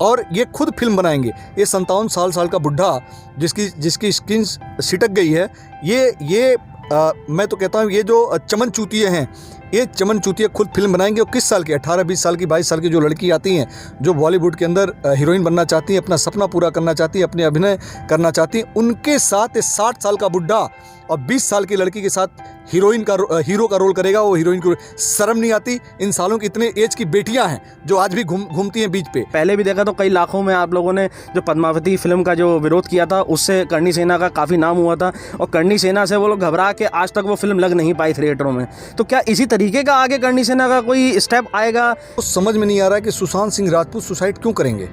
और ये खुद फिल्म बनाएंगे। ये 57 साल का बुढ़ा जिसकी स्किन सिटक गई है, ये मैं तो कहता हूँ ये जो चमन चूतिए हैं, ये चमन चूतिया खुद फिल्म बनाएंगे। और किस साल के 18, 20 साल की, 22 साल की जो लड़की आती हैं, जो बॉलीवुड के अंदर हीरोइन बनना चाहती हैं, अपना सपना पूरा करना चाहती हैं, अपने अभिनय करना चाहती हैं, उनके साथ 60 साल का बुढ़ा और 20 साल की लड़की के साथ हीरो का रोल करेगा। वो हीरोइन को शर्म नहीं आती? इन सालों की इतने एज की बेटियां हैं जो आज भी घूमती हैं बीच पे। पहले भी देखा तो कई लाखों में आप लोगों ने जो पद्मावती फिल्म का जो विरोध किया था, उससे करणी सेना का काफ़ी नाम हुआ था, और करणी सेना से वो लोग घबरा के आज तक वो फिल्म लग नहीं पाई थिएटरों में। तो क्या इसी तरीके का आगे करणी सेना का कोई स्टेप आएगा? तो समझ में नहीं आ रहा है कि सुशांत सिंह राजपूत सुसाइड क्यों करेंगे।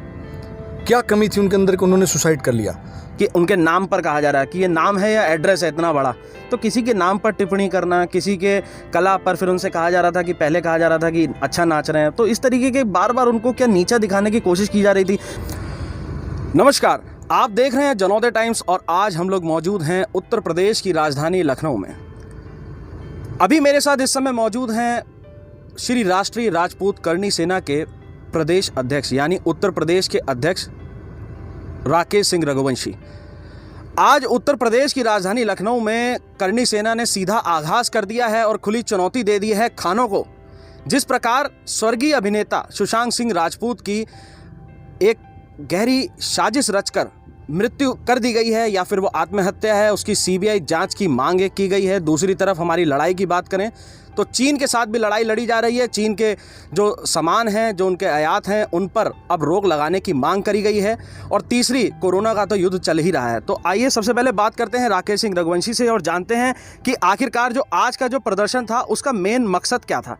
क्या कमी थी उनके अंदर कि उन्होंने सुसाइड कर लिया? कि उनके नाम पर कहा जा रहा है कि ये नाम है या एड्रेस है इतना बड़ा, तो किसी के नाम पर टिप्पणी करना, किसी के कला पर फिर उनसे कहा जा रहा था कि पहले कहा जा रहा था कि अच्छा नाच रहे हैं, तो इस तरीके के बार बार उनको क्या नीचा दिखाने की कोशिश की जा रही थी। नमस्कार, आप देख रहे हैं जनोदय टाइम्स और आज हम लोग मौजूद हैं उत्तर प्रदेश की राजधानी लखनऊ में। अभी मेरे साथ इस समय मौजूद हैं श्री राष्ट्रीय राजपूत करणी सेना के प्रदेश अध्यक्ष यानी उत्तर प्रदेश के अध्यक्ष राकेश सिंह रघुवंशी। आज उत्तर प्रदेश की राजधानी लखनऊ में करणी सेना ने सीधा आगाज कर दिया है और खुली चुनौती दे दी है खानों को। जिस प्रकार स्वर्गीय अभिनेता सुशांत सिंह राजपूत की एक गहरी साजिश रचकर मृत्यु कर दी गई है या फिर वो आत्महत्या है, उसकी सीबीआई जांच की मांग की गई है। दूसरी तरफ हमारी लड़ाई की बात करें तो चीन के साथ भी लड़ाई लड़ी जा रही है। चीन के जो सामान हैं, जो उनके आयात हैं, उन पर अब रोक लगाने की मांग करी गई है। और तीसरी, कोरोना का तो युद्ध चल ही रहा है। तो आइए सबसे पहले बात करते हैं राकेश सिंह रघुवंशी से और जानते हैं कि आखिरकार जो आज का जो प्रदर्शन था उसका मेन मकसद क्या था।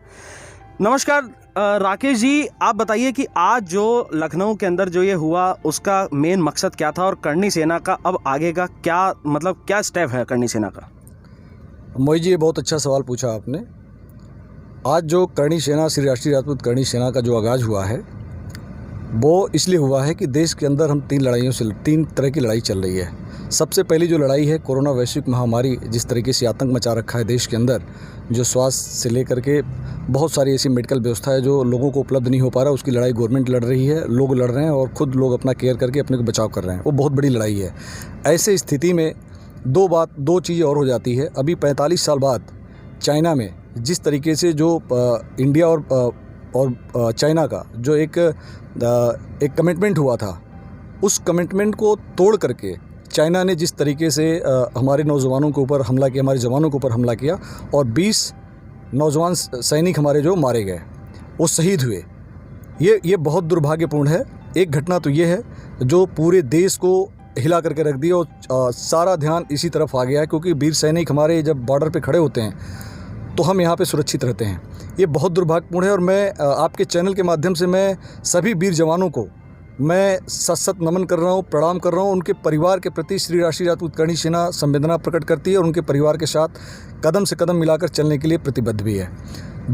नमस्कार राकेश जी, आप बताइए कि आज जो लखनऊ के अंदर जो ये हुआ उसका मेन मकसद क्या था और करणी सेना का अब आगे का क्या स्टेप है करणी सेना का? मोहित जी, ये बहुत अच्छा सवाल पूछा आपने। आज जो करणी सेना, श्री राष्ट्रीय राजपूत करणी सेना का जो आगाज़ हुआ है वो इसलिए हुआ है कि देश के अंदर हम तीन तरह की लड़ाई चल रही है। सबसे पहली जो लड़ाई है कोरोना वैश्विक महामारी, जिस तरीके से आतंक मचा रखा है देश के अंदर, जो स्वास्थ्य से लेकर के बहुत सारी ऐसी मेडिकल व्यवस्था है जो लोगों को उपलब्ध नहीं हो पा रहा, उसकी लड़ाई गवर्नमेंट लड़ रही है, लोग लड़ रहे हैं और ख़ुद लोग अपना केयर करके अपने को बचाव कर रहे हैं। वो बहुत बड़ी लड़ाई है। ऐसे स्थिति में दो चीज़ें और हो जाती है। अभी 45 साल बाद चाइना में जिस तरीके से जो इंडिया और चाइना का जो एक कमिटमेंट हुआ था, उस कमिटमेंट को तोड़ करके चाइना ने जिस तरीके से हमारे नौजवानों के ऊपर हमला किया, हमारे जवानों के ऊपर हमला किया और 20 नौजवान सैनिक हमारे जो मारे गए, वो शहीद हुए, ये बहुत दुर्भाग्यपूर्ण है। एक घटना तो ये है जो पूरे देश को हिला करके रख दिया और सारा ध्यान इसी तरफ आ गया है, क्योंकि वीर सैनिक हमारे जब बॉर्डर पे खड़े होते हैं तो हम यहाँ पे सुरक्षित रहते हैं। ये बहुत दुर्भाग्यपूर्ण है और मैं आपके चैनल के माध्यम से मैं सभी वीर जवानों को मैं सत नमन कर रहा हूँ, प्रणाम कर रहा हूँ। उनके परिवार के प्रति श्री राष्ट्रीय राजपूत करणी सेना संवेदना प्रकट करती है और उनके परिवार के साथ कदम से कदम मिलाकर चलने के लिए प्रतिबद्ध भी है।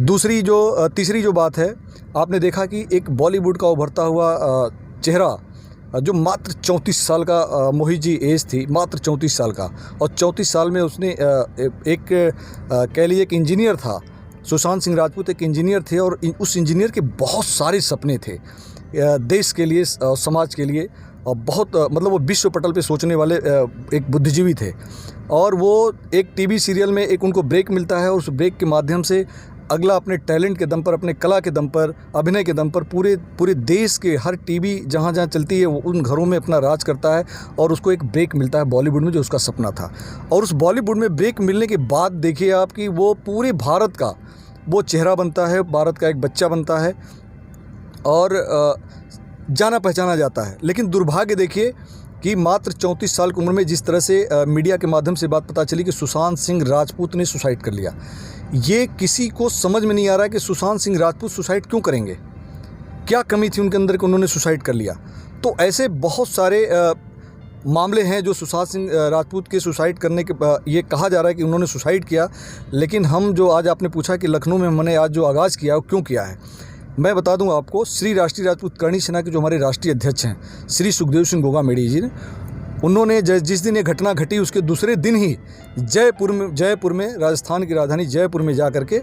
तीसरी जो बात है, आपने देखा कि एक बॉलीवुड का उभरता हुआ चेहरा जो मात्र 34 साल का मोहित जी एज थी, मात्र 34 साल का, और 34 साल में उसने कह लीजिए एक इंजीनियर था। सुशांत सिंह राजपूत एक इंजीनियर थे और उस इंजीनियर के बहुत सारे सपने थे देश के लिए, समाज के लिए, और बहुत मतलब वो विश्व पटल पे सोचने वाले एक बुद्धिजीवी थे। और वो एक टीवी सीरियल में एक उनको ब्रेक मिलता है और उस ब्रेक के माध्यम से अगला अपने टैलेंट के दम पर, अपने कला के दम पर, अभिनय के दम पर पूरे देश के हर टीवी जहाँ जहाँ चलती है वो उन घरों में अपना राज करता है और उसको एक ब्रेक मिलता है बॉलीवुड में, जो उसका सपना था। और उस बॉलीवुड में ब्रेक मिलने के बाद देखिए आप कि वो पूरे भारत का वो चेहरा बनता है, भारत का एक बच्चा बनता है और जाना पहचाना जाता है। लेकिन दुर्भाग्य देखिए कि मात्र 34 साल की उम्र में जिस तरह से मीडिया के माध्यम से बात पता चली कि सुशांत सिंह राजपूत ने सुसाइड कर लिया, ये किसी को समझ में नहीं आ रहा है कि सुशांत सिंह राजपूत सुसाइड क्यों करेंगे। क्या कमी थी उनके अंदर कि उन्होंने सुसाइड कर लिया। तो ऐसे बहुत सारे मामले हैं जो सुशांत सिंह राजपूत के सुसाइड करने के ये कहा जा रहा है कि उन्होंने सुसाइड किया। लेकिन हम जो आज आपने पूछा कि लखनऊ में हमने आज जो आगाज़ किया वो क्यों किया है, मैं बता दूं आपको। श्री राष्ट्रीय राजपूत करणी सेना के जो हमारे राष्ट्रीय अध्यक्ष हैं श्री सुखदेव सिंह गोगा मेढ़ी जी ने, उन्होंने जिस दिन ये घटना घटी उसके दूसरे दिन ही जयपुर में राजस्थान की राजधानी जयपुर में जा करके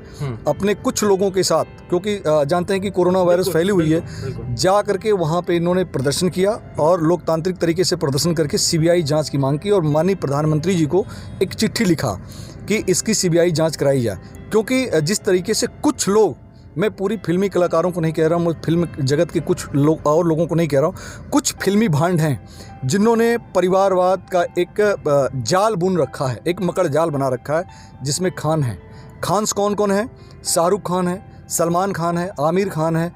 अपने कुछ लोगों के साथ, क्योंकि जानते हैं कि कोरोना वायरस फैली हुई है, जा करके वहाँ पे इन्होंने प्रदर्शन किया और लोकतांत्रिक तरीके से प्रदर्शन करके सीबीआई जांच की मांग की और माननीय प्रधानमंत्री जी को एक चिट्ठी लिखा कि इसकी सीबीआई जांच कराई जाए। क्योंकि जिस तरीके से कुछ लोग, मैं पूरी फिल्मी कलाकारों को नहीं कह रहा हूँ, फिल्म जगत के कुछ लोग और लोगों को नहीं कह रहा हूँ, कुछ फिल्मी भांड हैं जिन्होंने परिवारवाद का एक जाल बुन रखा है, एक मकड़ जाल बना रखा है, जिसमें खान हैं। खान्स कौन कौन है? शाहरुख खान है, सलमान खान है, आमिर खान है,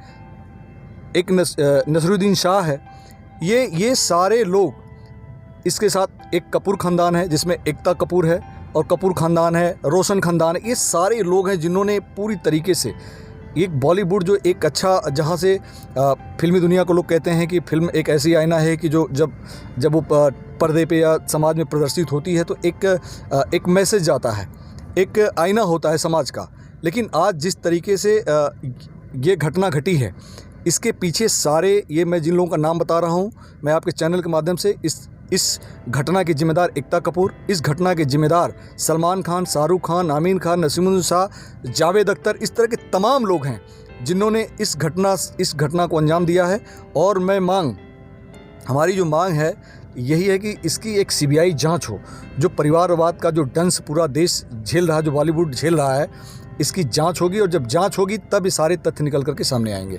एक नसरुद्दीन शाह है। ये सारे लोग, इसके साथ एक कपूर ख़ानदान है जिसमें एकता कपूर है और कपूर ख़ानदान है, रोशन ख़ानदान है। ये सारे लोग हैं जिन्होंने पूरी तरीके से एक बॉलीवुड जो एक अच्छा, जहाँ से फिल्मी दुनिया को लोग कहते हैं कि फिल्म एक ऐसी आईना है कि जो जब वो पर्दे पे या समाज में प्रदर्शित होती है तो एक मैसेज जाता है, एक आईना होता है समाज का। लेकिन आज जिस तरीके से ये घटना घटी है, इसके पीछे सारे, ये मैं जिन लोगों का नाम बता रहा हूँ, मैं आपके चैनल के माध्यम से इस घटना के जिम्मेदार एकता कपूर, इस घटना के जिम्मेदार सलमान खान, शाहरुख खान, आमिर खान, नसीमुद्दीन शाह, जावेद अख्तर, इस तरह के तमाम लोग हैं जिन्होंने इस घटना को अंजाम दिया है। और हमारी जो मांग है यही है कि इसकी एक सीबीआई जांच हो। जो परिवारवाद का जो डंस पूरा देश झेल रहा है, जो बॉलीवुड झेल रहा है, इसकी जांच होगी और जब जांच होगी तब ये सारे तथ्य निकल करके सामने आएंगे।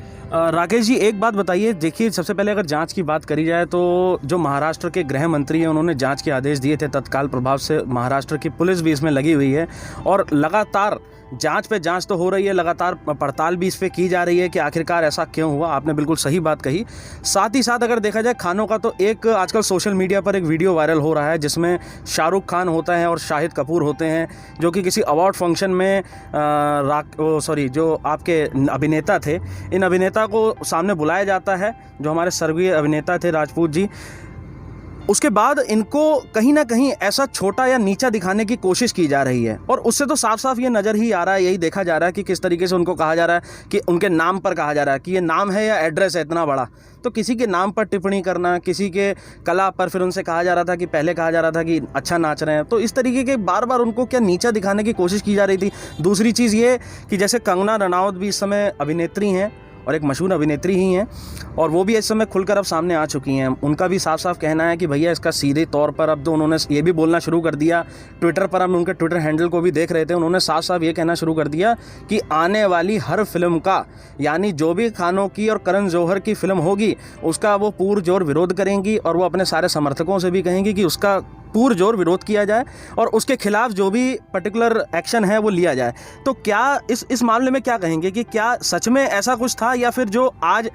राकेश जी, एक बात बताइए, देखिए सबसे पहले अगर जांच की बात करी जाए तो जो महाराष्ट्र के गृह मंत्री हैं उन्होंने जांच के आदेश दिए थे तत्काल प्रभाव से। महाराष्ट्र की पुलिस भी इसमें लगी हुई है और लगातार जांच पे जांच तो हो रही है, लगातार पड़ताल भी इस पे की जा रही है कि आखिरकार ऐसा क्यों हुआ। आपने बिल्कुल सही बात कही। साथ ही साथ अगर देखा जाए खानों का, तो एक आजकल सोशल मीडिया पर एक वीडियो वायरल हो रहा है जिसमें शाहरुख खान होता है और शाहिद कपूर होते हैं, जो कि किसी अवार्ड फंक्शन में जो आपके अभिनेता थे, इन अभिनेता को सामने बुलाया जाता है, जो हमारे स्वर्गीय अभिनेता थे राजपूत जी। उसके बाद इनको कहीं ना कहीं ऐसा छोटा या नीचा दिखाने की कोशिश की जा रही है और उससे तो साफ साफ ये नज़र ही आ रहा है, यही देखा जा रहा है कि किस तरीके से उनको कहा जा रहा है कि उनके नाम पर कहा जा रहा है कि ये नाम है या एड्रेस है इतना बड़ा। तो किसी के नाम पर टिप्पणी करना, किसी के कला पर फिर उनसे कहा जा रहा था कि पहले कहा जा रहा था कि अच्छा नाच रहे हैं, तो इस तरीके के बार बार उनको क्या नीचा दिखाने की कोशिश की जा रही थी। दूसरी चीज़ ये कि जैसे कंगना रनौत भी इस समय अभिनेत्री हैं और एक मशहूर अभिनेत्री ही हैं और वो भी इस समय खुलकर अब सामने आ चुकी हैं। उनका भी साफ साफ कहना है कि भैया इसका सीधे तौर पर अब तो उन्होंने ये भी बोलना शुरू कर दिया, ट्विटर पर हम उनके ट्विटर हैंडल को भी देख रहे थे, उन्होंने साफ साफ ये कहना शुरू कर दिया कि आने वाली हर फिल्म का, यानी जो भी खानों की और करण जौहर की फिल्म होगी उसका वो पुरजोर विरोध करेंगी और वो अपने सारे समर्थकों से भी कहेंगी कि उसका पुरजोर विरोध किया जाए और उसके खिलाफ जो भी पर्टिकुलर एक्शन है वो लिया जाए। तो क्या इस मामले में क्या कहेंगे कि क्या सच में ऐसा कुछ था या फिर जो आज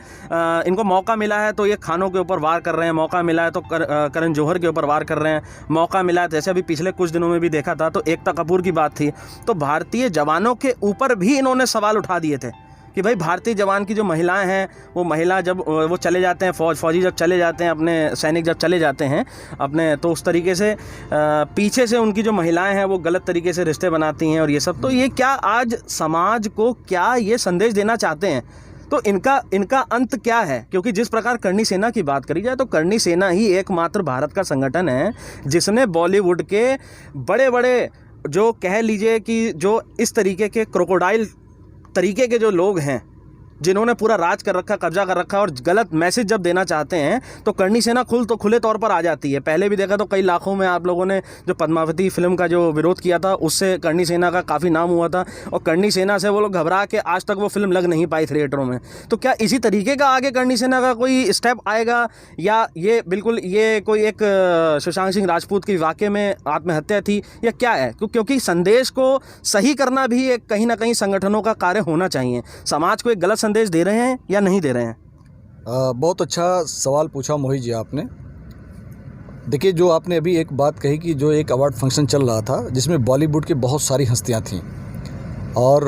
इनको मौका मिला है तो ये खानों के ऊपर वार कर रहे हैं, मौका मिला है तो करण जौहर के ऊपर वार कर रहे हैं, मौका मिला है जैसे अभी पिछले कुछ दिनों में भी देखा था तो एकता कपूर की बात थी, तो भारतीय जवानों के ऊपर भी इन्होंने सवाल उठा दिए थे कि भाई भारतीय जवान की जो महिलाएं हैं, वो महिला जब वो चले जाते हैं, फौजी जब चले जाते हैं, अपने सैनिक जब चले जाते हैं अपने, तो उस तरीके से पीछे से उनकी जो महिलाएं हैं वो गलत तरीके से रिश्ते बनाती हैं और ये सब। तो ये क्या आज समाज को क्या ये संदेश देना चाहते हैं? तो इनका अंत क्या है? क्योंकि जिस प्रकार करणी सेना की बात करी जाए तो करणी सेना ही एकमात्र भारत का संगठन है जिसने बॉलीवुड के बड़े बड़े, जो कह लीजिए कि जो इस तरीके के क्रोकोडाइल तरीके के जो लोग हैं, जिन्होंने पूरा राज कर रखा, कब्जा कर रखा और गलत मैसेज जब देना चाहते हैं तो करणी सेना खुले तौर पर आ जाती है। पहले भी देखा तो कई लाखों में आप लोगों ने जो पद्मावती फिल्म का जो विरोध किया था उससे करणी सेना का काफ़ी नाम हुआ था और करणी सेना से वो लोग घबरा के आज तक वो फिल्म लग नहीं पाई थिएटरों में। तो क्या इसी तरीके का आगे करणी सेना का कोई स्टेप आएगा या ये बिल्कुल ये कोई एक सुशांत सिंह राजपूत की वाकये में आत्महत्या थी या क्या है? क्योंकि संदेश को सही करना भी एक कहीं ना कहीं संगठनों का कार्य होना चाहिए। समाज को एक गलत संदेश दे रहे हैं या नहीं दे रहे हैं? बहुत अच्छा सवाल पूछा मोहित जी आपने। देखिए, जो आपने अभी एक बात कही कि जो एक अवार्ड फंक्शन चल रहा था जिसमें बॉलीवुड की बहुत सारी हस्तियां थीं और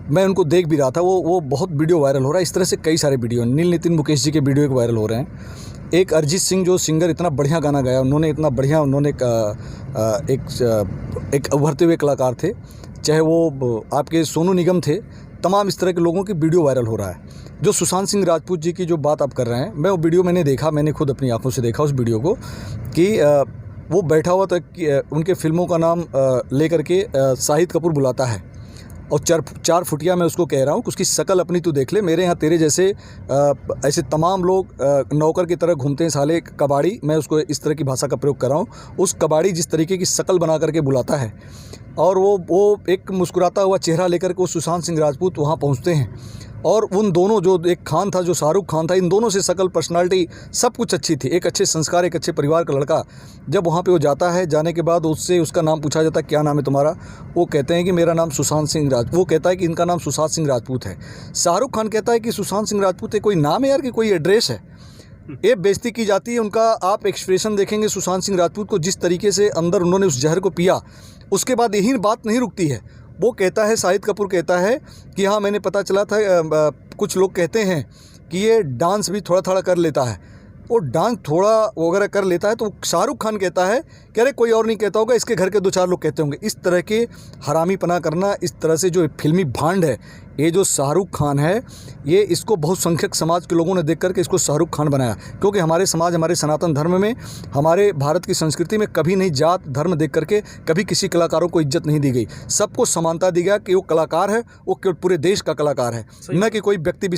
मैं उनको देख भी रहा था, वो बहुत वीडियो वायरल हो रहा है। इस तरह से कई सारे वीडियो, नील नितिन मुकेश जी के वीडियो एक वायरल हो रहे हैं। एक अरिजीत सिंह जो सिंगर इतना बढ़िया गाना गाया, उन्होंने इतना बढ़िया, उन्होंने एक उभरते हुए कलाकार थे, चाहे वो आपके सोनू निगम थे तमाम इस तरह के लोगों की वीडियो वायरल हो रहा है। जो सुशांत सिंह राजपूत जी की जो बात आप कर रहे हैं, मैं वो वीडियो मैंने देखा, मैंने खुद अपनी आंखों से देखा उस वीडियो को कि वो बैठा हुआ था कि उनके फिल्मों का नाम लेकर के शाहिद कपूर बुलाता है और 4 फुटिया मैं उसको कह रहा हूँ कि उसकी शक्ल अपनी तू देख ले। मेरे यहाँ तेरे जैसे ऐसे तमाम लोग नौकर की तरह घूमते हैं साले कबाड़ी, मैं उसको इस तरह की भाषा का प्रयोग कर रहा हूँ। उस कबाड़ी जिस तरीके की शक्ल बना करके बुलाता है और वो एक मुस्कुराता हुआ चेहरा लेकर के वो सुशांत सिंह राजपूत वहाँ पहुँचते हैं और उन दोनों, जो एक खान था जो शाहरुख खान था, इन दोनों से शक्ल, पर्सनालिटी सब कुछ अच्छी थी। एक अच्छे संस्कार, एक अच्छे परिवार का लड़का जब वहाँ पे वो जाता है, जाने के बाद उससे उसका नाम पूछा जाता है क्या नाम है तुम्हारा, वो कहते हैं कि मेरा नाम सुशांत सिंह वो कहता है कि इनका नाम सुशांत सिंह राजपूत है। शाहरुख खान कहता है कि सुशांत सिंह राजपूत है कोई नाम है यार कि कोई एड्रेस है। ये बेइज्जती की जाती है उनका। आप एक्सप्रेशन देखेंगे सुशांत सिंह राजपूत को, जिस तरीके से अंदर उन्होंने उस जहर को पिया, उसके बाद यही बात नहीं रुकती है। वो कहता है, शाहिद कपूर कहता है कि हाँ मैंने पता चला था, कुछ लोग कहते हैं कि ये डांस भी थोड़ा थोड़ा कर लेता है। वो डांस थोड़ा वगैरह कर लेता है तो शाहरुख खान कहता है कि अरे कोई और नहीं कहता होगा, इसके घर के 2-4 लोग कहते होंगे। इस तरह के हरामीपना करना, इस तरह से जो फिल्मी भांड है, ये जो शाहरुख खान है, ये इसको बहुसंख्यक समाज के लोगों ने देख करके इसको शाहरुख खान बनाया। क्योंकि हमारे समाज, हमारे सनातन धर्म में, हमारे भारत की संस्कृति में कभी नहीं जात धर्म देख करके कभी किसी कलाकारों को इज्जत नहीं दी गई। सबको समानता दी गया कि वो कलाकार है, वो केवल पूरे देश का कलाकार है, न कि कोई व्यक्ति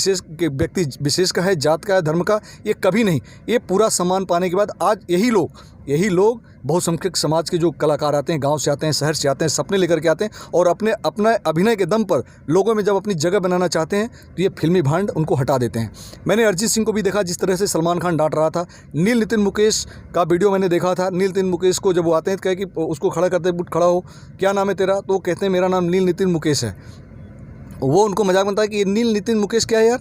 विशेष का है, जात का है, धर्म का। ये कभी नहीं। ये पूरा सम्मान पाने के बाद आज यही लोग बहुसंख्यक समाज के जो कलाकार आते हैं, गांव से आते हैं, शहर से आते हैं, सपने लेकर के आते हैं और अपने अभिनय के दम पर लोगों में जब अपनी जगह बनाना चाहते हैं तो ये फिल्मी भांड उनको हटा देते हैं। मैंने अरिजीत सिंह को भी देखा, जिस तरह से सलमान खान डांट रहा था। नील नितिन मुकेश का वीडियो मैंने देखा था। नील नितिन मुकेश को जब वो आते हैं तो कहे कि उसको खड़ा करते, बुट खड़ा हो, क्या नाम है तेरा, तो वो कहते हैं मेरा नाम नील नितिन मुकेश है। वो उनको मजाक बनता है कि नील नितिन मुकेश क्या है यार,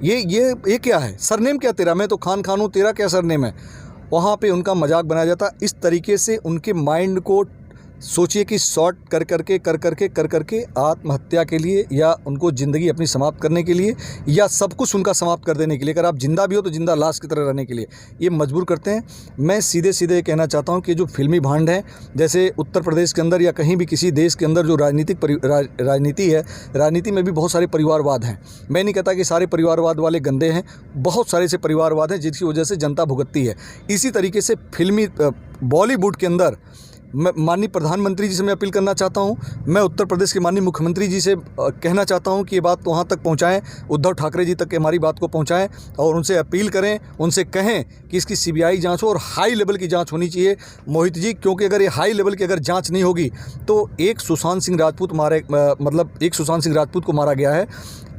ये क्या है, सरनेम क्या तेरा, मैं तो खान हूँ, तेरा क्या सरनेम है। वहाँ पे उनका मजाक बनाया जाता। इस तरीके से उनके माइंड को सोचिए कि शॉर्ट कर करके आत्महत्या के लिए, या उनको ज़िंदगी अपनी समाप्त करने के लिए, या सब कुछ उनका समाप्त कर देने के लिए, अगर आप जिंदा भी हो तो जिंदा लाश की तरह रहने के लिए ये मजबूर करते हैं। मैं सीधे कहना चाहता हूँ कि जो फिल्मी भांड हैं, जैसे उत्तर प्रदेश के अंदर या कहीं भी किसी देश के अंदर जो राजनीति है, राजनीति में भी बहुत सारे परिवारवाद हैं। मैं नहीं कहता कि सारे परिवारवाद वाले गंदे हैं, बहुत सारे से परिवारवाद हैं जिसकी वजह से जनता भुगतती है। इसी तरीके से फिल्मी बॉलीवुड के अंदर मैं माननीय प्रधानमंत्री जी से मैं अपील करना चाहता हूं, मैं उत्तर प्रदेश के माननीय मुख्यमंत्री जी से कहना चाहता हूं कि ये बात वहां तक पहुंचाएं, उद्धव ठाकरे जी तक हमारी बात को पहुंचाएं और उनसे अपील करें, उनसे कहें कि इसकी सीबीआई जांच हो और हाई लेवल की जांच होनी चाहिए मोहित जी। क्योंकि अगर ये हाई लेवल की अगर जाँच नहीं होगी तो एक सुशांत सिंह राजपूत को मारा गया है,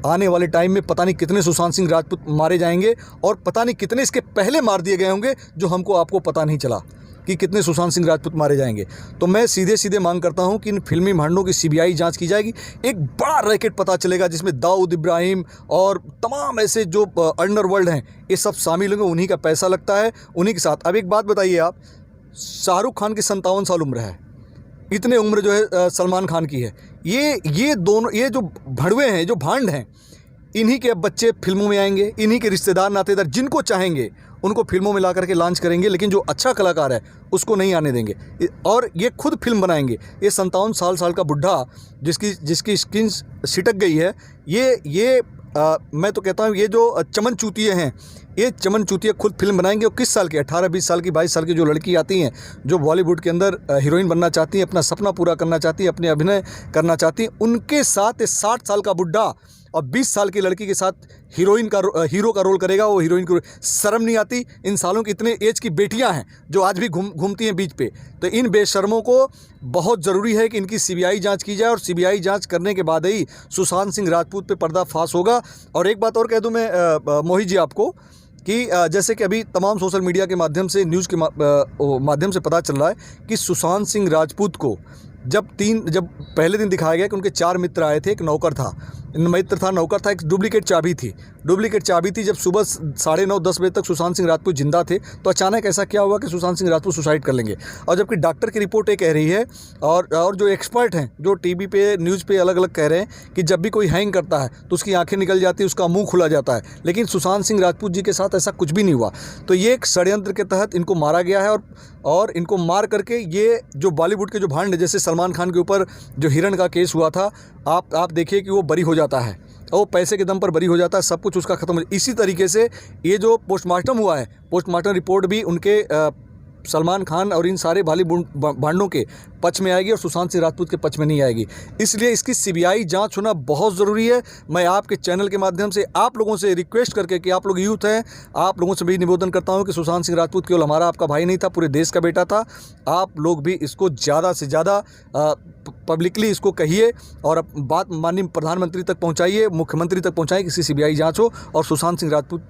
आने वाले टाइम में पता नहीं कितने सुशांत सिंह राजपूत मारे जाएंगे और पता नहीं कितने इसके पहले मार दिए गए होंगे जो हमको आपको पता नहीं चला कि कितने सुशांत सिंह राजपूत मारे जाएंगे। तो मैं सीधे मांग करता हूं कि इन फिल्मी भांडों की सीबीआई जांच की जाएगी। एक बड़ा रैकेट पता चलेगा जिसमें दाऊद इब्राहिम और तमाम ऐसे जो अंडरवर्ल्ड हैं ये सब शामिल होंगे, उन्हीं का पैसा लगता है, उन्हीं के साथ। अब एक बात बताइए आप, शाहरुख खान की 57 साल उम्र है, इतने उम्र जो है सलमान खान की है। ये दोनों, ये जो भड़वे हैं, जो भांड हैं, इन्हीं के अब बच्चे फिल्मों में आएंगे, इन्हीं के रिश्तेदार नातेदार जिनको चाहेंगे उनको फिल्मों में ला करके लॉन्च करेंगे, लेकिन जो अच्छा कलाकार है उसको नहीं आने देंगे और ये खुद फिल्म बनाएंगे। ये 57 साल का बुढ़ा जिसकी स्किन सिटक गई है, ये मैं तो कहता हूँ ये जो चमन चूतिए हैं, ये चमन चूतिया खुद फिल्म बनाएंगे। और किस साल की, 18-20 साल की, 22 साल की जो लड़की आती हैं, जो बॉलीवुड के अंदर हीरोइन बनना चाहती हैं, अपना सपना पूरा करना चाहती हैं, अपने अभिनय करना चाहती हैं, उनके साथ 60 साल का बुढ़ा और 20 साल की लड़की के साथ हीरो का रोल करेगा। वो हीरोइन को शर्म नहीं आती? इन सालों की इतने एज की बेटियां हैं जो आज भी घूमती हैं बीच पे। तो इन बेशर्मों को बहुत ज़रूरी है कि इनकी सीबीआई जांच की जाए और सीबीआई जांच करने के बाद ही सुशांत सिंह राजपूत पे पर्दाफाश होगा। और एक बात और कह दूं मैं मोहित जी आपको कि जैसे कि अभी तमाम सोशल मीडिया के माध्यम से, न्यूज़ के माध्यम से पता चल रहा है कि सुशांत सिंह राजपूत को जब पहले दिन दिखाया गया कि उनके 4 मित्र आए थे, एक नौकर था, नौकर था, एक डुप्लीकेट चाबी थी। जब सुबह 9:30-10 बजे तक सुशांत सिंह राजपूत जिंदा थे तो अचानक ऐसा क्या हुआ कि सुशांत सिंह राजपूत सुसाइड कर लेंगे। और जबकि डॉक्टर की रिपोर्ट ये कह रही है और जो एक्सपर्ट हैं, जो टीवी पे, न्यूज़ पे अलग अलग कह रहे हैं कि जब भी कोई हैंग करता है तो उसकी आंखें निकल जाती है, उसका मुंह खुला जाता है। लेकिन सुशांत सिंह राजपूत जी के साथ ऐसा कुछ भी नहीं हुआ। तो ये एक षड्यंत्र के तहत इनको मारा गया है और इनको मार करके ये जो बॉलीवुड के जो भांड, जैसे सलमान खान के ऊपर जो हिरण का केस हुआ था, आप देखिए कि वो बरी हो जाता है, और वो पैसे के दम पर बरी हो जाता है, सब कुछ उसका खत्म हो। इसी तरीके से ये जो पोस्टमार्टम हुआ है, पोस्टमार्टम रिपोर्ट भी उनके सलमान खान और इन सारे भांडों के पक्ष में आएगी और सुशांत सिंह राजपूत के पक्ष में नहीं आएगी। इसलिए इसकी सीबीआई जांच होना बहुत ज़रूरी है। मैं आपके चैनल के माध्यम से आप लोगों से रिक्वेस्ट करके, कि आप लोग यूथ हैं, आप लोगों से भी निवेदन करता हूं कि सुशांत सिंह राजपूत केवल हमारा आपका भाई नहीं था, पूरे देश का बेटा था। आप लोग भी इसको ज़्यादा से ज़्यादा पब्लिकली इसको कहिए और बात माननीय प्रधानमंत्री तक पहुँचाइए, मुख्यमंत्री तक पहुँचाइए कि इसकी सीबीआई जाँच हो और सुशांत सिंह राजपूत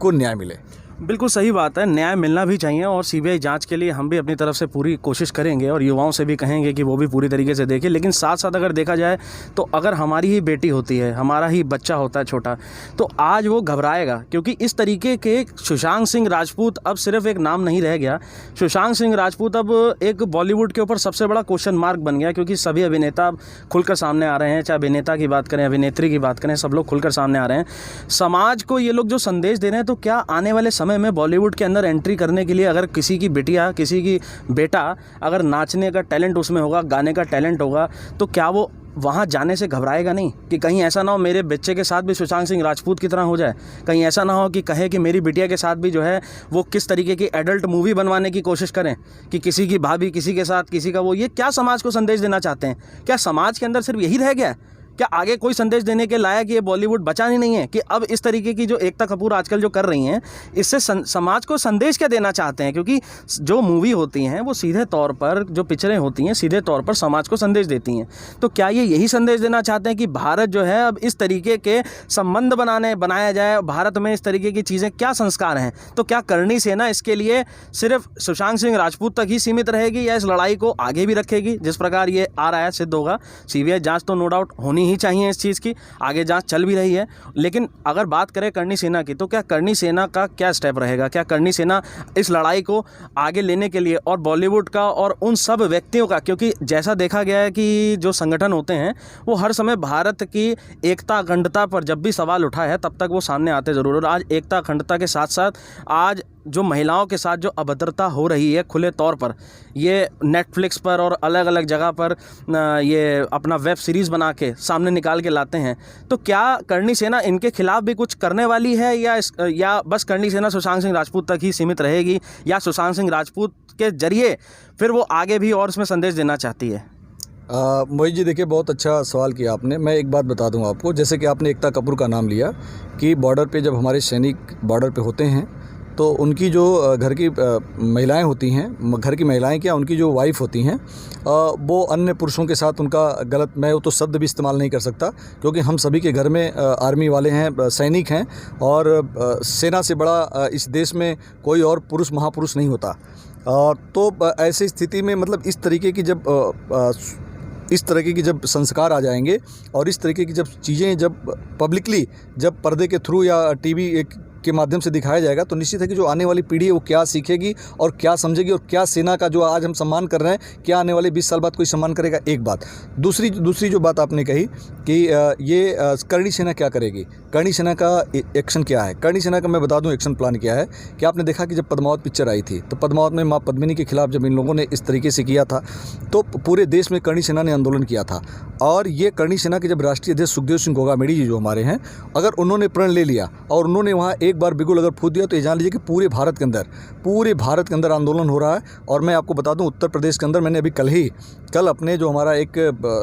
को न्याय मिले। बिल्कुल सही बात है, न्याय मिलना भी चाहिए और सीबीआई जांच के लिए हम भी अपनी तरफ से पूरी कोशिश करेंगे और युवाओं से भी कहेंगे कि वो भी पूरी तरीके से देखें। लेकिन साथ साथ अगर देखा जाए तो अगर हमारी ही बेटी होती है, हमारा ही बच्चा होता है छोटा, तो आज वो घबराएगा, क्योंकि इस तरीके के सुशांत सिंह राजपूत अब सिर्फ एक नाम नहीं रह गया। सुशांत सिंह राजपूत अब एक बॉलीवुड के ऊपर सबसे बड़ा क्वेश्चन मार्क बन गया, क्योंकि सभी अभिनेता अब खुलकर सामने आ रहे हैं, चाहे अभिनेता की बात करें, अभिनेत्री की बात करें, सब लोग खुलकर सामने आ रहे हैं। समाज को ये लोग जो संदेश दे रहे हैं, तो क्या आने वाले समय में बॉलीवुड के अंदर एंट्री करने के लिए अगर किसी की बिटिया, किसी की बेटा अगर नाचने का टैलेंट उसमें होगा, गाने का टैलेंट होगा, तो क्या वो वहाँ जाने से घबराएगा नहीं कि कहीं ऐसा ना हो मेरे बच्चे के साथ भी सुशांत सिंह राजपूत की तरह हो जाए? कहीं ऐसा ना हो कि कहे कि मेरी बिटिया के साथ भी जो है वो किस तरीके की एडल्ट मूवी बनवाने की कोशिश करें कि किसी की भाभी किसी के साथ किसी का वो। ये क्या समाज को संदेश देना चाहते हैं? क्या समाज के अंदर सिर्फ यही रह गया है? क्या आगे कोई संदेश देने के लायक ये बॉलीवुड बचा ही नहीं है? कि अब इस तरीके की जो एकता कपूर आजकल जो कर रही हैं, इससे समाज को संदेश क्या देना चाहते हैं? क्योंकि जो मूवी होती हैं वो सीधे तौर पर, जो पिक्चरें होती हैं सीधे तौर पर समाज को संदेश देती हैं। तो क्या ये यही संदेश देना चाहते हैं कि भारत जो है अब इस तरीके के संबंध बनाया जाए, भारत में इस तरीके की चीज़ें? क्या संस्कार हैं? तो क्या करणी सेना इसके लिए सिर्फ सुशांत सिंह राजपूत तक ही सीमित रहेगी या इस लड़ाई को आगे भी रखेगी? जिस प्रकार ये आ रहा है सिद्ध होगा। सीबीआई जाँच तो नो डाउट होनी ही चाहिए इस चीज़ की, आगे जांच चल भी रही है। लेकिन अगर बात करें करणी सेना की, तो क्या करणी सेना का क्या स्टेप रहेगा? क्या करणी सेना इस लड़ाई को आगे लेने के लिए, और बॉलीवुड का और उन सब व्यक्तियों का, क्योंकि जैसा देखा गया है कि जो संगठन होते हैं वो हर समय भारत की एकता अखंडता पर जब भी सवाल उठा है तब तक वो सामने आते ज़रूर। और आज एकता अखंडता के साथ साथ आज जो महिलाओं के साथ जो अभद्रता हो रही है खुले तौर पर, ये नेटफ्लिक्स पर और अलग अलग जगह पर ये अपना वेब सीरीज़ बना के सामने निकाल के लाते हैं, तो क्या करणी सेना इनके खिलाफ भी कुछ करने वाली है या बस करणी सेना सुशांत सिंह राजपूत तक ही सीमित रहेगी, या सुशांत सिंह राजपूत के जरिए फिर वो आगे भी और उसमें संदेश देना चाहती है? मोहित जी, देखिए बहुत अच्छा सवाल किया आपने। मैं एक बात बता दूं आपको, जैसे कि आपने एकता कपूर का नाम लिया कि बॉर्डर पे जब हमारे सैनिक बॉर्डर पे होते हैं तो उनकी जो घर की महिलाएं होती हैं, घर की महिलाएं क्या, उनकी जो वाइफ होती हैं, वो अन्य पुरुषों के साथ उनका गलत, मैं वो तो शब्द भी इस्तेमाल नहीं कर सकता, क्योंकि हम सभी के घर में आर्मी वाले हैं, सैनिक हैं, और सेना से बड़ा इस देश में कोई और पुरुष महापुरुष नहीं होता। तो ऐसी स्थिति में मतलब इस तरीके की जब संस्कार आ जाएंगे और इस तरीके की जब चीज़ें जब पब्लिकली जब पर्दे के थ्रू या टीवी के माध्यम से दिखाया जाएगा, तो निश्चित है कि जो आने वाली पीढ़ी है वो क्या सीखेगी और क्या समझेगी, और क्या सेना का जो आज हम सम्मान कर रहे हैं, क्या आने वाले 20 साल बाद कोई सम्मान करेगा? एक बात। दूसरी जो बात आपने कही कि ये करणी सेना क्या करेगी, करणी सेना का एक्शन क्या है? करणी सेना का मैं बता दूं एक्शन प्लान क्या है कि आपने देखा कि जब पद्मावत पिक्चर आई थी, तो पद्मावत में माँ पद्मिनी के खिलाफ जब इन लोगों ने इस तरीके से किया था, तो पूरे देश में करणी सेना ने आंदोलन किया था। और ये करणी सेना के जब राष्ट्रीय अध्यक्ष सुखदेव सिंह गोगामेडी जी जो हमारे हैं, अगर उन्होंने प्रण ले लिया और उन्होंने वहाँ एक बार बिगुल अगर फूट दिया, तो ये जान लीजिए कि पूरे भारत के अंदर आंदोलन हो रहा है। और मैं आपको बता दूं, उत्तर प्रदेश के अंदर मैंने अभी कल अपने जो हमारा एक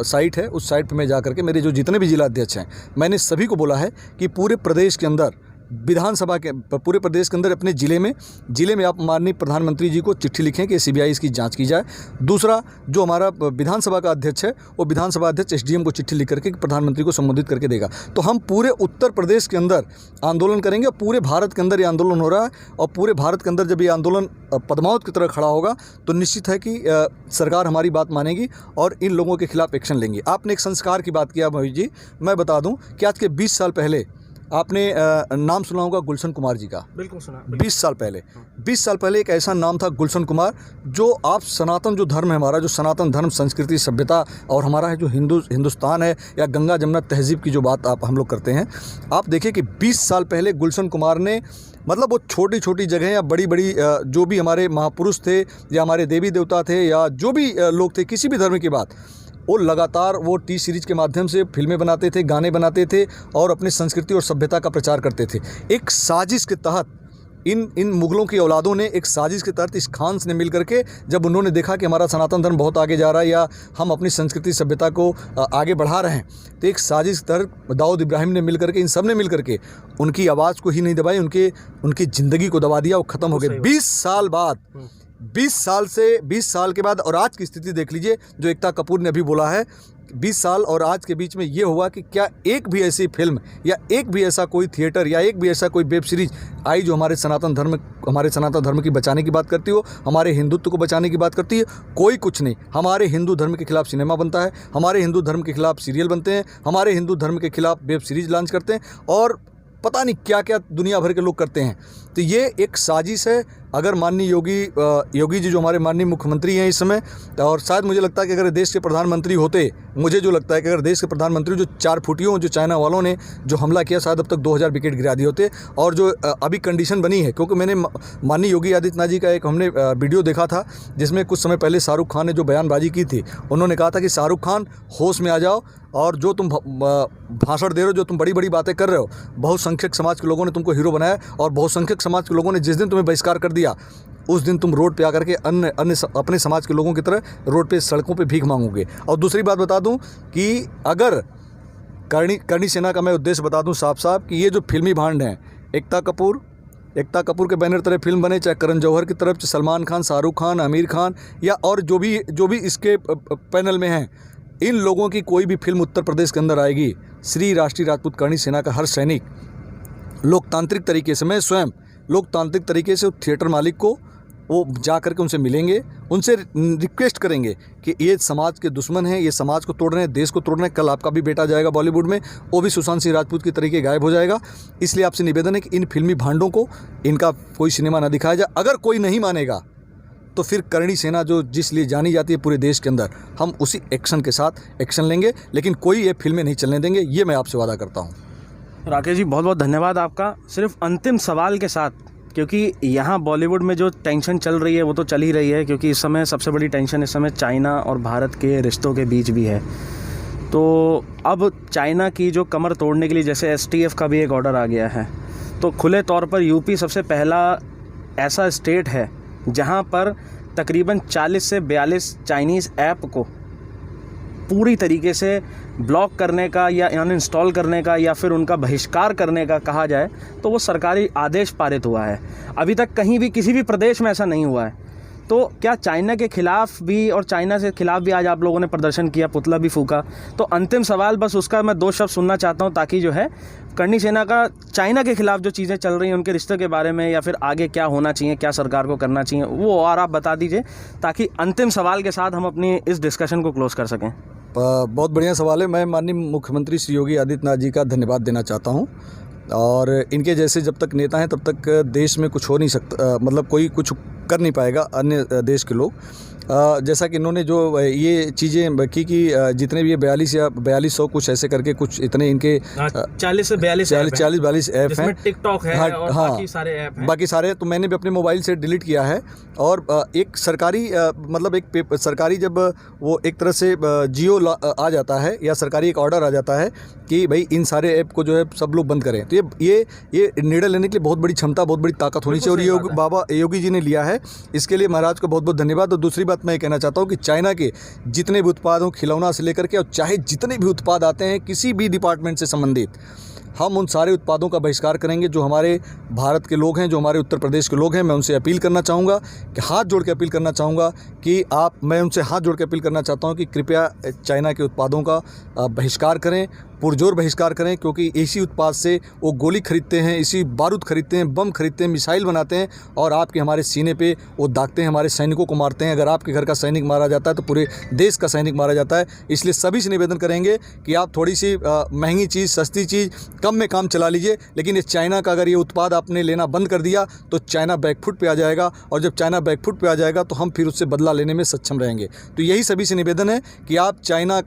साइट है, उस साइट पे मैं जा करके मेरे जो जितने भी जिला अध्यक्ष हैं, मैंने सभी को बोला है कि पूरे प्रदेश के अंदर विधानसभा के पूरे प्रदेश के अंदर अपने ज़िले में आप माननीय प्रधानमंत्री जी को चिट्ठी लिखें कि सीबीआई इसकी जांच की जाए। दूसरा, जो हमारा विधानसभा का अध्यक्ष है, वो विधानसभा अध्यक्ष एसडीएम को चिट्ठी लिख करके प्रधानमंत्री को संबोधित करके देगा। तो हम पूरे उत्तर प्रदेश के अंदर आंदोलन करेंगे और पूरे भारत के अंदर ये आंदोलन हो रहा है। और पूरे भारत के अंदर जब ये आंदोलन पद्मावत की तरह खड़ा होगा, तो निश्चित है कि सरकार हमारी बात मानेगी और इन लोगों के खिलाफ एक्शन लेंगी। आपने एक संस्कार की बात किया मोहित जी, मैं बता दूं कि आज के 20 साल पहले आपने नाम सुना होगा गुलशन कुमार जी का। बिल्कुल सुना। 20 साल पहले एक ऐसा नाम था गुलशन कुमार, जो आप सनातन जो धर्म है हमारा, जो सनातन धर्म संस्कृति सभ्यता और हमारा है जो हिंदुस्तान है, या गंगा जमुना तहजीब की जो बात हम लोग करते हैं, आप देखिए कि 20 साल पहले गुलशन कुमार ने, मतलब वो छोटी छोटी जगह या बड़ी बड़ी जो भी हमारे महापुरुष थे या हमारे देवी देवता थे या जो भी लोग थे, किसी भी धर्म की बात, वो लगातार वो टी सीरीज के माध्यम से फिल्में बनाते थे, गाने बनाते थे और अपनी संस्कृति और सभ्यता का प्रचार करते थे। एक साजिश के तहत इन मुगलों की औलादों ने एक साजिश के तहत इस खान ने मिल करके जब उन्होंने देखा कि हमारा सनातन धर्म बहुत आगे जा रहा है या हम अपनी संस्कृति सभ्यता को आगे बढ़ा रहे हैं, तो एक साजिश के तहत दाऊद इब्राहिम ने मिल करके, इन सब ने मिल करके उनकी आवाज़ को ही नहीं दबाई, उनकी ज़िंदगी को दबा दिया। वो ख़त्म हो गए 20 साल बाद। 20 साल के बाद और आज की स्थिति देख लीजिए जो एकता कपूर ने अभी बोला है। 20 साल और आज के बीच में ये हुआ कि क्या एक भी ऐसी फिल्म या एक भी ऐसा कोई थिएटर या एक भी ऐसा कोई वेब सीरीज आई जो हमारे सनातन धर्म की बचाने की बात करती हो, हमारे हिंदुत्व को बचाने की बात करती है? कोई कुछ नहीं। हमारे हिंदू धर्म के खिलाफ सिनेमा बनता है, हमारे हिंदू धर्म के खिलाफ सीरियल बनते हैं, हमारे हिंदू धर्म के खिलाफ वेब सीरीज लॉन्च करते हैं और पता नहीं क्या क्या दुनिया भर के लोग करते हैं। तो ये एक साजिश है। अगर माननीय योगी जी जो हमारे माननीय मुख्यमंत्री हैं इस समय, और शायद मुझे लगता है कि अगर देश के प्रधानमंत्री होते, मुझे जो लगता है कि अगर देश के प्रधानमंत्री जो 4 फुटियों जो चाइना वालों ने जो हमला किया, शायद अब तक 2000 विकेट गिरा दिए होते। और जो अभी कंडीशन बनी है, क्योंकि मैंने माननीय योगी आदित्यनाथ जी का एक हमने वीडियो देखा था जिसमें कुछ समय पहले शाहरुख खान ने जो बयानबाजी की थी, उन्होंने कहा था कि शाहरुख खान होश में आ जाओ और जो तुम भाषण दे रहे हो, जो तुम बड़ी बड़ी बातें कर रहे हो, बहुसंख्यक समाज के लोगों ने तुमको हीरो बनाया और बहुसंख्यक समाज के लोगों ने जिस दिन तुम्हें बहिष्कार कर दिया उस दिन तुम रोड पे आकर के अन्य अपने समाज के लोगों की तरह रोड पे सड़कों पे भीख मांगोगे। और दूसरी बात बता दूं कि अगर करणी सेना का मैं उद्देश्य बता दूं साफ साफ कि ये जो फिल्मी भांड हैं, एकता कपूर के बैनर तरह फिल्म बने, चाहे करण जौहर की तरफ, चाहे सलमान खान, शाहरुख खान, आमिर खान या और जो भी इसके पैनल में हैं, इन लोगों की कोई भी फिल्म उत्तर प्रदेश के अंदर आएगी, श्री राष्ट्रीय राजपूत करणी सेना का हर सैनिक लोकतांत्रिक तरीके से, मैं स्वयं लोकतांत्रिक तरीके से थिएटर मालिक को वो जा करके उनसे मिलेंगे, उनसे रिक्वेस्ट करेंगे कि ये समाज के दुश्मन हैं, ये समाज को तोड़ रहे हैं, देश को तोड़ रहे हैं। कल आपका भी बेटा जाएगा बॉलीवुड में, वो भी सुशांत सिंह राजपूत की तरीके गायब हो जाएगा। इसलिए आपसे निवेदन है कि इन फिल्मी भांडों को इनका कोई सिनेमा ना दिखाया जाए। अगर कोई नहीं मानेगा तो फिर करणी सेना जो जिस लिए जानी जाती है पूरे देश के अंदर, हम उसी एक्शन के साथ एक्शन लेंगे, लेकिन कोई ये फिल्में नहीं चलने देंगे, ये मैं आपसे वादा करता हूँ। राकेश जी बहुत बहुत धन्यवाद आपका। सिर्फ अंतिम सवाल के साथ, क्योंकि यहाँ बॉलीवुड में जो टेंशन चल रही है वो तो चल ही रही है, क्योंकि इस समय सबसे बड़ी टेंशन इस समय चाइना और भारत के रिश्तों के बीच भी है। तो अब चाइना की जो कमर तोड़ने के लिए जैसे STF का भी एक ऑर्डर आ गया है, तो खुले तौर पर यूपी सबसे पहला ऐसा स्टेट है जहाँ पर तकरीबन 40 से 42 चाइनीज़ ऐप को पूरी तरीके से ब्लॉक करने का या अनइंस्टॉल करने का या फिर उनका बहिष्कार करने का कहा जाए तो वो सरकारी आदेश पारित हुआ है। अभी तक कहीं भी किसी भी प्रदेश में ऐसा नहीं हुआ है। तो क्या चाइना के खिलाफ भी और चाइना से खिलाफ भी आज आप लोगों ने प्रदर्शन किया, पुतला भी फूका? तो अंतिम सवाल बस उसका मैं 2 शब्द सुनना चाहता हूं, ताकि जो है करणी सेना का चाइना के खिलाफ जो चीज़ें चल रही हैं उनके रिश्ते के बारे में या फिर आगे क्या होना चाहिए, क्या सरकार को करना चाहिए, वो और आप बता दीजिए, ताकि अंतिम सवाल के साथ हम अपनी इस डिस्कशन को क्लोज कर सकें। बहुत बढ़िया सवाल है। मैं माननीय मुख्यमंत्री श्री योगी आदित्यनाथ जी का धन्यवाद देना चाहता हूँ। और इनके जैसे जब तक नेता हैं तब तक देश में कुछ हो नहीं सकता, मतलब कोई कुछ कर नहीं पाएगा अन्य देश के लोग। जैसा कि इन्होंने जो ये चीज़ें की कि जितने भी ये 42 या 4200 कुछ ऐसे करके कुछ इतने इनके 40 से 42 ऐप हैं, टिकटॉक है और बाकी सारे ऐप हैं, बाकी सारे तो मैंने भी अपने मोबाइल से डिलीट किया है। और एक सरकारी मतलब एक सरकारी जब वो एक तरह से जियो आ जाता है या सरकारी एक ऑर्डर आ जाता है कि भाई इन सारे ऐप को जो है सब लोग बंद करें, तो ये निर्णय लेने के लिए बहुत बड़ी क्षमता, बहुत बड़ी ताकत होनी चाहिए, और बाबा योगी जी ने लिया है। इसके लिए महाराज को बहुत बहुत धन्यवाद। और दूसरी बात मैं कहना चाहता हूँ कि चाइना के जितने भी उत्पाद हों, खिलौना से लेकर के और चाहे जितने भी उत्पाद आते हैं किसी भी डिपार्टमेंट से संबंधित, हम उन सारे उत्पादों का बहिष्कार करेंगे। जो हमारे भारत के लोग हैं, जो हमारे उत्तर प्रदेश के लोग हैं, मैं उनसे अपील करना चाहूँगा कि हाथ जोड़ के अपील करना चाहूँगा कि मैं उनसे हाथ जोड़ के अपील करना चाहता हूँ कि कृपया चाइना के उत्पादों का बहिष्कार करें, पुरजोर बहिष्कार करें, क्योंकि इसी उत्पाद से वो गोली खरीदते हैं, इसी बारूद खरीदते हैं, बम खरीदते हैं, मिसाइल बनाते हैं और आपके हमारे सीने पे वो दागते हैं, हमारे सैनिकों को मारते हैं। अगर आपके घर का सैनिक मारा जाता है तो पूरे देश का सैनिक मारा जाता है। इसलिए सभी से निवेदन करेंगे कि आप थोड़ी सी महंगी चीज़, सस्ती चीज़ कम में काम चला लीजिए, लेकिन ये चाइना का अगर ये उत्पाद आपने लेना बंद कर दिया तो चाइना बैकफुट पे आ जाएगा, और जब चाइना बैकफुट पे आ जाएगा तो हम फिर उससे बदला लेने में सक्षम रहेंगे। तो यही सभी से निवेदन है कि आप चाइना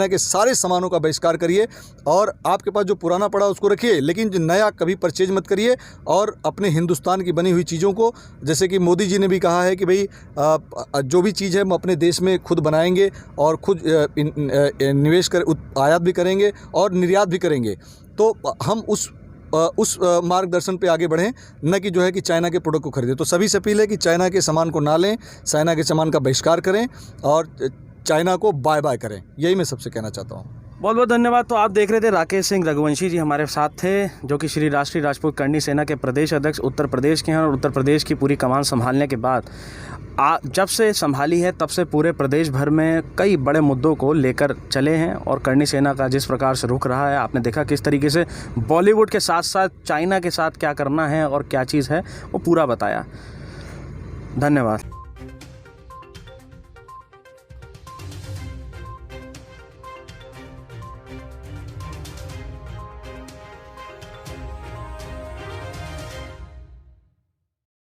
के सारे सामानों का बहिष्कार करिए। करिए, और आपके पास जो पुराना पड़ा उसको रखिए, लेकिन जो नया कभी परचेज मत करिए। और अपने हिंदुस्तान की बनी हुई चीज़ों को, जैसे कि मोदी जी ने भी कहा है कि भाई जो भी चीज़ है हम अपने देश में खुद बनाएंगे और खुद निवेश कर आयात भी करेंगे और निर्यात भी करेंगे। तो हम उस मार्गदर्शन पे आगे बढ़ें, न कि जो है कि चाइना के प्रोडक्ट को खरीदें। तो सभी से अपील है कि चाइना के सामान को ना लें, चाइना के सामान का बहिष्कार करें और चाइना को बाय बाय करें। यही मैं सबसे कहना चाहता हूँ। बहुत बहुत धन्यवाद। तो आप देख रहे थे राकेश सिंह रघुवंशी जी हमारे साथ थे, जो कि श्री राष्ट्रीय राजपूत करणी सेना के प्रदेश अध्यक्ष उत्तर प्रदेश के हैं। और उत्तर प्रदेश की पूरी कमान संभालने के बाद जब से संभाली है तब से पूरे प्रदेश भर में कई बड़े मुद्दों को लेकर चले हैं। और करणी सेना का जिस प्रकार से रुख रहा है, आपने देखा किस तरीके से बॉलीवुड के साथ साथ चाइना के साथ क्या करना है और क्या चीज़ है, वो पूरा बताया। धन्यवाद।